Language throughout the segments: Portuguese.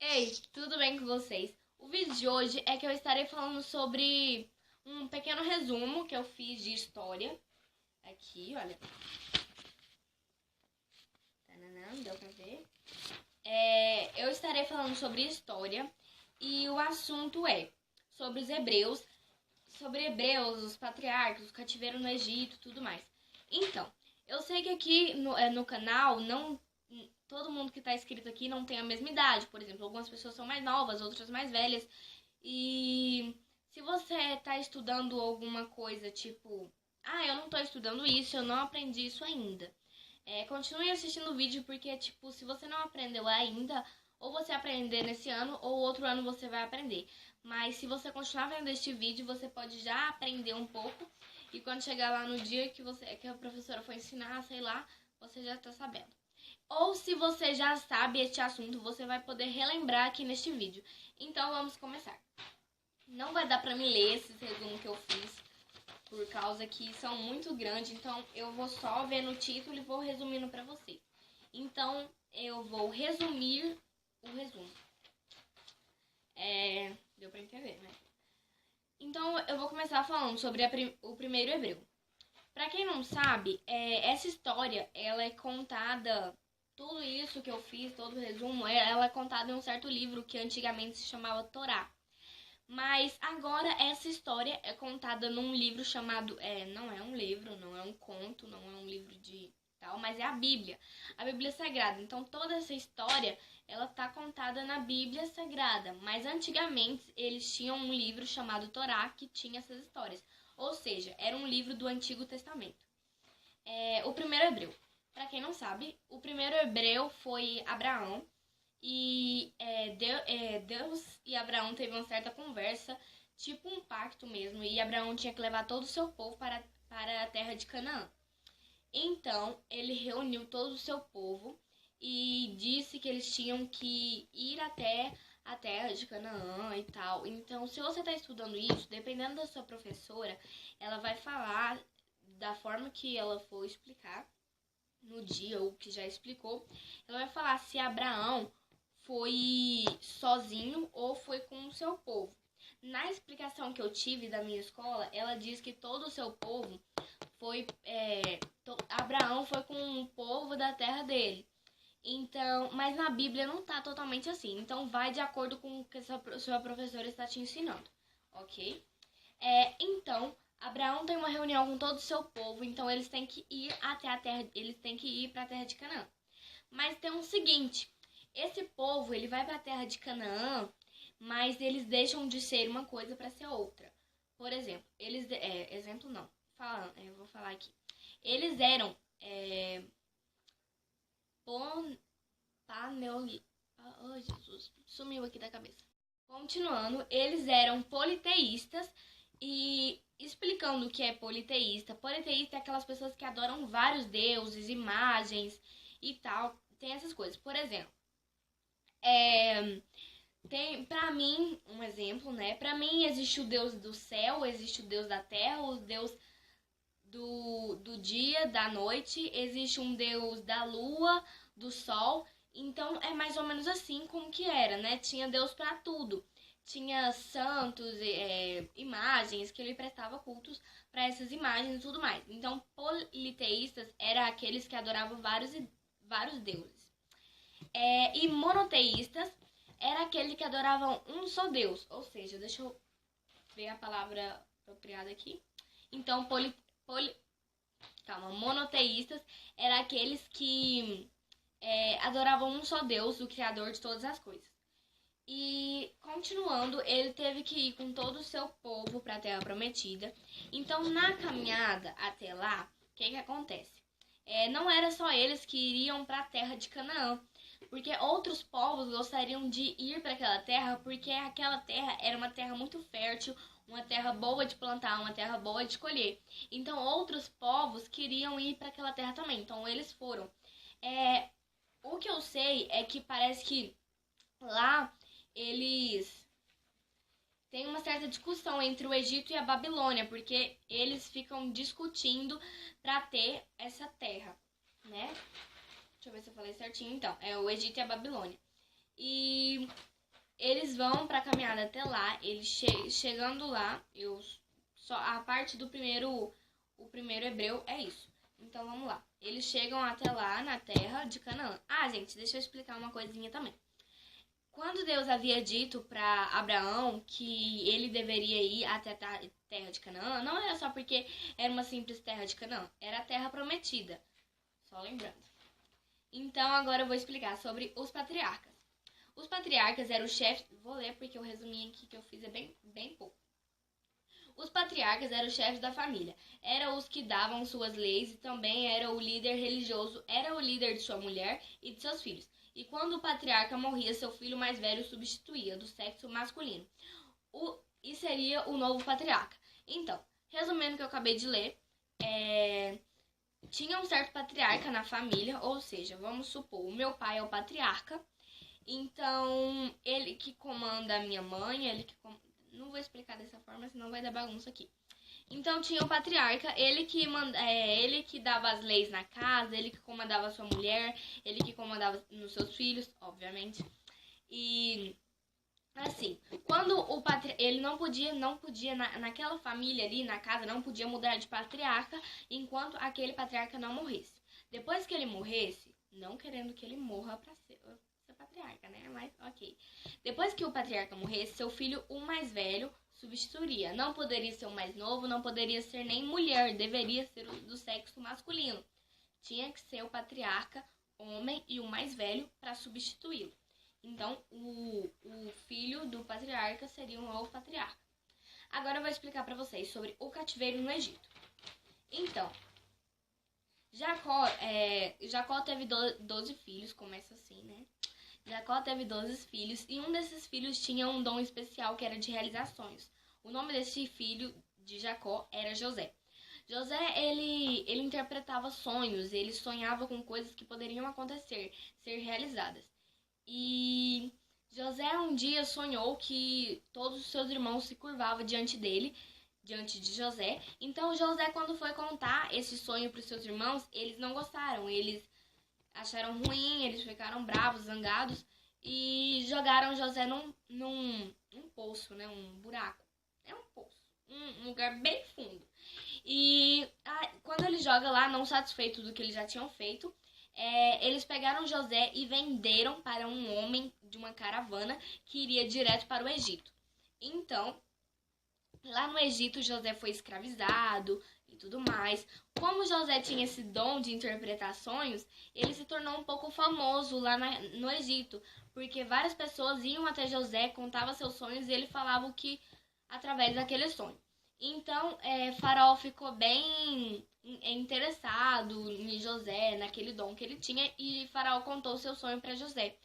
Ei, tudo bem com vocês? O vídeo de hoje é que eu estarei falando sobre um pequeno resumo que eu fiz de história. Aqui, olha. Tananã, deu pra ver? Eu estarei falando sobre história e o assunto é sobre os hebreus, os patriarcas, o cativeiro no Egito e tudo mais. Então, eu sei que aqui no canal não... Todo mundo que está inscrito aqui não tem a mesma idade. Por exemplo, algumas pessoas são mais novas, outras mais velhas. E se você está estudando alguma coisa tipo... eu não estou estudando isso, eu não aprendi isso ainda. Continue assistindo o vídeo porque, tipo, se você não aprendeu ainda, ou você aprender nesse ano, ou outro ano você vai aprender. Mas se você continuar vendo este vídeo, você pode já aprender um pouco. E quando chegar lá no dia que a professora for ensinar, sei lá, você já está sabendo. Ou se você já sabe este assunto, você vai poder relembrar aqui neste vídeo. Então vamos começar. Não vai dar pra me ler esse resumo que eu fiz, por causa que são muito grandes, então eu vou só ver no título e vou resumindo pra vocês. Então eu vou resumir o resumo. Deu pra entender, né? Então eu vou começar falando sobre o primeiro hebreu. Pra quem não sabe, essa história, ela é contada... Tudo isso que eu fiz, todo o resumo, ela é contada em um certo livro que antigamente se chamava Torá. Mas agora essa história é contada num livro chamado... não é um livro, não é um conto, não é um livro de tal, mas é a Bíblia Sagrada. Então toda essa história, ela tá contada na Bíblia Sagrada. Mas antigamente eles tinham um livro chamado Torá que tinha essas histórias. Ou seja, era um livro do Antigo Testamento. O primeiro hebreu. Para quem não sabe, o primeiro hebreu foi Abraão. E Deus e Abraão teve uma certa conversa, tipo um pacto mesmo. E Abraão tinha que levar todo o seu povo para a terra de Canaã. Então, ele reuniu todo o seu povo e disse que eles tinham que ir até a terra de Canaã e tal. Então, se você está estudando isso, dependendo da sua professora, ela vai falar da forma que ela for explicar no dia, ou que já explicou. Ela vai falar se Abraão foi sozinho ou foi com o seu povo. Na explicação que eu tive da minha escola, ela diz que todo o seu povo foi... Abraão foi com o povo da terra dele. Então, mas na Bíblia não tá totalmente assim. Então vai de acordo com o que a sua professora está te ensinando, ok? Então, Abraão tem uma reunião com todo o seu povo, então eles têm que ir até a terra, eles têm que ir para a terra de Canaã. Mas tem um seguinte, esse povo, ele vai para a terra de Canaã, mas eles deixam de ser uma coisa para ser outra. Por exemplo, exemplo não, eu vou falar aqui. Eles eram oh, Jesus, sumiu aqui da cabeça. Continuando, eles eram politeístas. E explicando o que é politeísta. Politeísta é aquelas pessoas que adoram vários deuses, imagens e tal. Tem essas coisas. Por exemplo, tem, pra mim, um exemplo, né? Pra mim existe o Deus do céu, existe o Deus da terra, o Deus do dia, da noite, existe um Deus da lua, do sol. Então é mais ou menos assim como que era, né? Tinha Deus pra tudo. Tinha santos, imagens, que ele prestava cultos para essas imagens e tudo mais. Então, politeístas eram aqueles que adoravam vários deuses. E monoteístas era aqueles que adoravam um só Deus. Ou seja, deixa eu ver a palavra apropriada aqui. Então, monoteístas eram aqueles que adoravam um só Deus, o Criador de todas as coisas. E, continuando, ele teve que ir com todo o seu povo para a Terra Prometida. Então, na caminhada até lá, o que acontece? Não era só eles que iriam para a Terra de Canaã, porque outros povos gostariam de ir para aquela terra, porque aquela terra era uma terra muito fértil, uma terra boa de plantar, uma terra boa de colher. Então, outros povos queriam ir para aquela terra também. Então, eles foram. O que eu sei é que parece que lá eles têm uma certa discussão entre o Egito e a Babilônia, porque eles ficam discutindo para ter essa terra, né? Deixa eu ver se eu falei certinho. Então, é o Egito e a Babilônia. E eles vão pra caminhada até lá, eles chegando lá, só a parte do o primeiro hebreu é isso. Então vamos lá. Eles chegam até lá na terra de Canaã. Ah, gente, deixa eu explicar uma coisinha também. Quando Deus havia dito para Abraão que ele deveria ir até a terra de Canaã, não era só porque era uma simples terra de Canaã, era a terra prometida. Só lembrando. Então agora eu vou explicar sobre os patriarcas. Os patriarcas eram os chefes... Vou ler porque o resuminho aqui que eu fiz é bem pouco. Os patriarcas eram os chefes da família. Eram os que davam suas leis e também era o líder religioso, era o líder de sua mulher e de seus filhos. E quando o patriarca morria, seu filho mais velho substituía, do sexo masculino. E seria o novo patriarca. Então, resumindo o que eu acabei de ler, tinha um certo patriarca na família, ou seja, vamos supor, o meu pai é o patriarca, então ele que comanda a minha mãe, não vou explicar dessa forma, senão vai dar bagunça aqui. Então tinha o patriarca, ele que dava as leis na casa, ele que comandava a sua mulher, ele que comandava nos seus filhos, obviamente. E assim, quando ele não podia naquela família ali na casa, não podia mudar de patriarca enquanto aquele patriarca não morresse. Depois que ele morresse, não querendo que ele morra pra ser patriarca, né? Mas ok. Depois que o patriarca morresse, seu filho, o mais velho, substituiria. Não poderia ser o mais novo, não poderia ser nem mulher, deveria ser do sexo masculino. Tinha que ser o patriarca, homem e o mais velho para substituí-lo. Então, o filho do patriarca seria um novo patriarca. Agora eu vou explicar para vocês sobre o cativeiro no Egito. Então, Jacó teve 12 filhos, começa assim, né? Jacó teve 12 filhos e um desses filhos tinha um dom especial que era de realizar sonhos. O nome desse filho de Jacó era José. José, ele interpretava sonhos, ele sonhava com coisas que poderiam acontecer, ser realizadas. E José um dia sonhou que todos os seus irmãos se curvavam diante dele, diante de José. Então José, quando foi contar esse sonho para os seus irmãos, eles não gostaram, eles acharam ruim, eles ficaram bravos, zangados e jogaram José num poço, né? Um buraco. É um poço. Um lugar bem fundo. E quando ele joga lá, não satisfeito do que eles já tinham feito, eles pegaram José e venderam para um homem de uma caravana que iria direto para o Egito. Então, lá no Egito, José foi escravizado e tudo mais. Como José tinha esse dom de interpretar sonhos, ele se tornou um pouco famoso lá no Egito, porque várias pessoas iam até José, contavam seus sonhos e ele falava o que através daquele sonho. Então, Faraó ficou bem interessado em José, naquele dom que ele tinha, e Faraó contou seu sonho para José,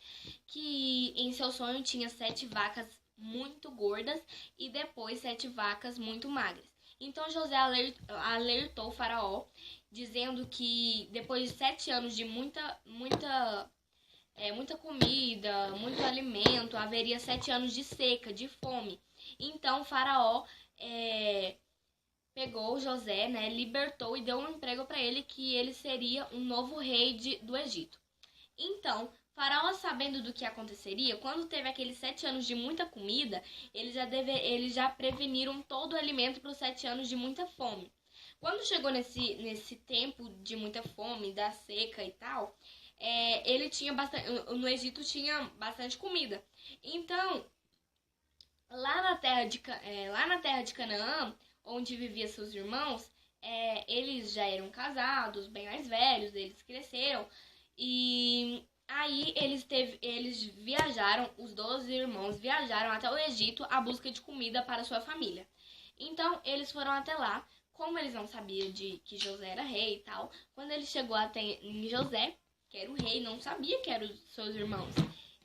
que em seu sonho tinha 7 vacas muito gordas e depois 7 vacas muito magras. Então José alertou Faraó, dizendo que depois de 7 anos de muita comida, muito alimento, haveria 7 anos de seca, de fome. Então Faraó pegou José, né, libertou e deu um emprego para ele, que ele seria um novo rei do Egito. Então Faraó, sabendo do que aconteceria, quando teve aqueles 7 anos de muita comida, eles já preveniram todo o alimento para os 7 anos de muita fome. Quando chegou nesse tempo de muita fome, da seca e tal, ele tinha no Egito tinha bastante comida. Então, lá na terra de Canaã, onde viviam seus irmãos, eles já eram casados, bem mais velhos, eles cresceram e aí eles viajaram, os 12 irmãos viajaram até o Egito à busca de comida para sua família. Então eles foram até lá, como eles não sabiam que José era rei e tal, quando ele chegou até em José, que era o rei, não sabia que eram os seus irmãos,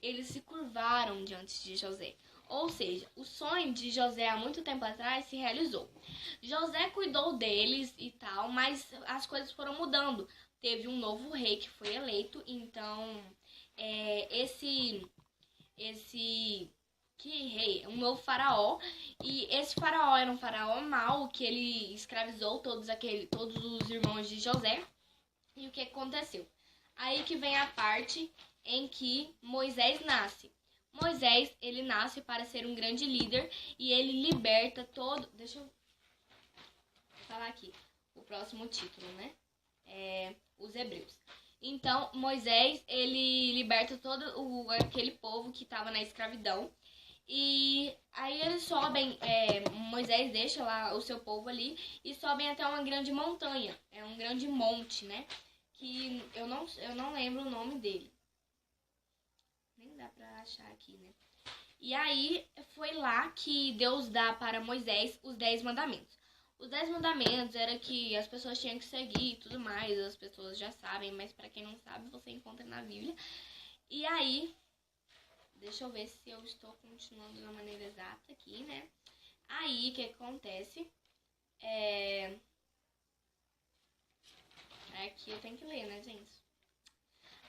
eles se curvaram diante de José. Ou seja, o sonho de José há muito tempo atrás se realizou. José cuidou deles e tal, mas as coisas foram mudando. Teve um novo rei que foi eleito, então um novo faraó, e esse faraó era um faraó mau, que ele escravizou todos os irmãos de José. E o que aconteceu? Aí que vem a parte em que Moisés nasce. Moisés, ele nasce para ser um grande líder e ele liberta todo... Deixa eu falar aqui o próximo título, né? Os Hebreus. Então, Moisés, ele liberta todo aquele povo que estava na escravidão. E aí eles sobem, Moisés deixa lá o seu povo ali e sobem até uma grande montanha. É um grande monte, né? Que eu não lembro o nome dele. Nem dá pra achar aqui, né? E aí foi lá que Deus dá para Moisés os 10 mandamentos. Os 10 mandamentos era que as pessoas tinham que seguir e tudo mais. As pessoas já sabem, mas para quem não sabe, você encontra na Bíblia. E aí, deixa eu ver se eu estou continuando da maneira exata aqui, né? Aí, o que acontece? Aqui eu tenho que ler, né, gente?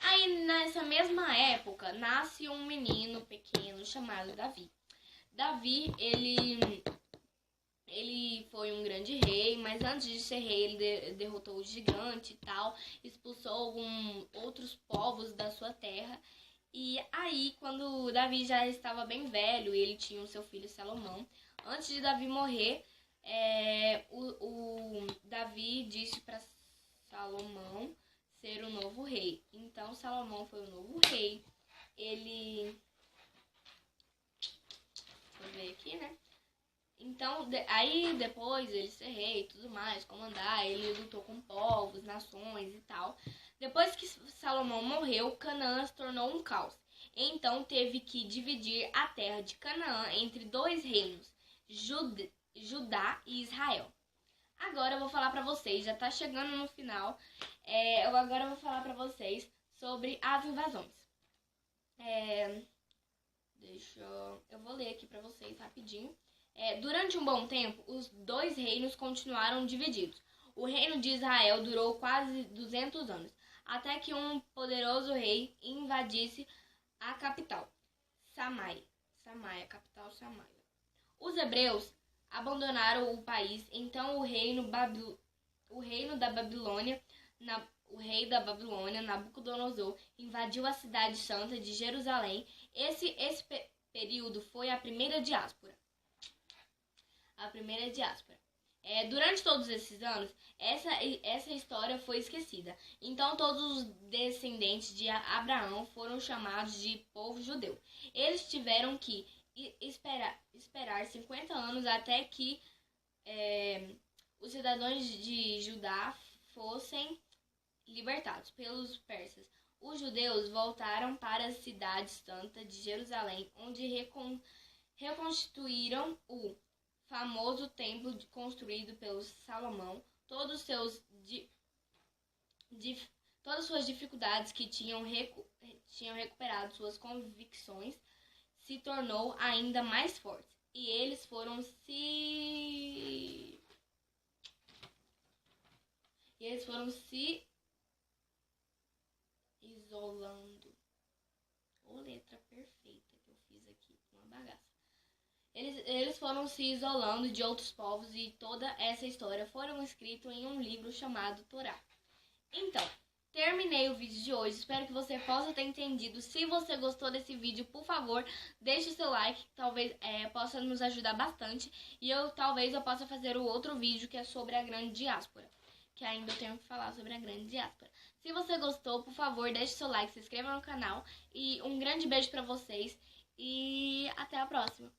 Aí, nessa mesma época, nasce um menino pequeno chamado Davi. Davi, ele foi um grande rei, mas antes de ser rei, ele derrotou o gigante e tal, expulsou outros povos da sua terra. E aí, quando Davi já estava bem velho, ele tinha o seu filho Salomão. Antes de Davi morrer, o Davi disse para Salomão ser o novo rei. Então, Salomão foi o novo rei. Ele... Deixa eu ver aqui, né? Então, aí depois ele ser rei e tudo mais, comandar, ele lutou com povos, nações e tal. Depois que Salomão morreu, Canaã se tornou um caos. Então teve que dividir a terra de Canaã entre 2 reinos, Judá e Israel. Agora eu vou falar pra vocês, já tá chegando no final, eu agora vou falar pra vocês sobre as invasões. Eu vou ler aqui pra vocês rapidinho. Durante um bom tempo, os 2 reinos continuaram divididos. O reino de Israel durou quase 200 anos, até que um poderoso rei invadisse a capital, Samaia, capital Samaia. Os hebreus abandonaram o país, então o rei da Babilônia, Nabucodonosor, invadiu a cidade santa de Jerusalém. Esse período foi a primeira diáspora. Durante todos esses anos, essa história foi esquecida. Então, todos os descendentes de Abraão foram chamados de povo judeu. Eles tiveram que esperar 50 anos até que os cidadãos de Judá fossem libertados pelos persas. Os judeus voltaram para a cidade santa de Jerusalém, onde reconstruíram o famoso templo construído pelo Salomão. Todas suas dificuldades que tinham recuperado suas convicções se tornou ainda mais fortes. E eles foram se isolando. Ô, letra perfeita que eu fiz aqui, uma bagaça. Eles foram se isolando de outros povos e toda essa história foram escritos em um livro chamado Torá. Então, terminei o vídeo de hoje. Espero que você possa ter entendido. Se você gostou desse vídeo, por favor, deixe o seu like. Talvez possa nos ajudar bastante. E talvez eu possa fazer o outro vídeo que é sobre a grande diáspora. Que ainda eu tenho que falar sobre a grande diáspora. Se você gostou, por favor, deixe o seu like, se inscreva no canal. E um grande beijo pra vocês. E até a próxima.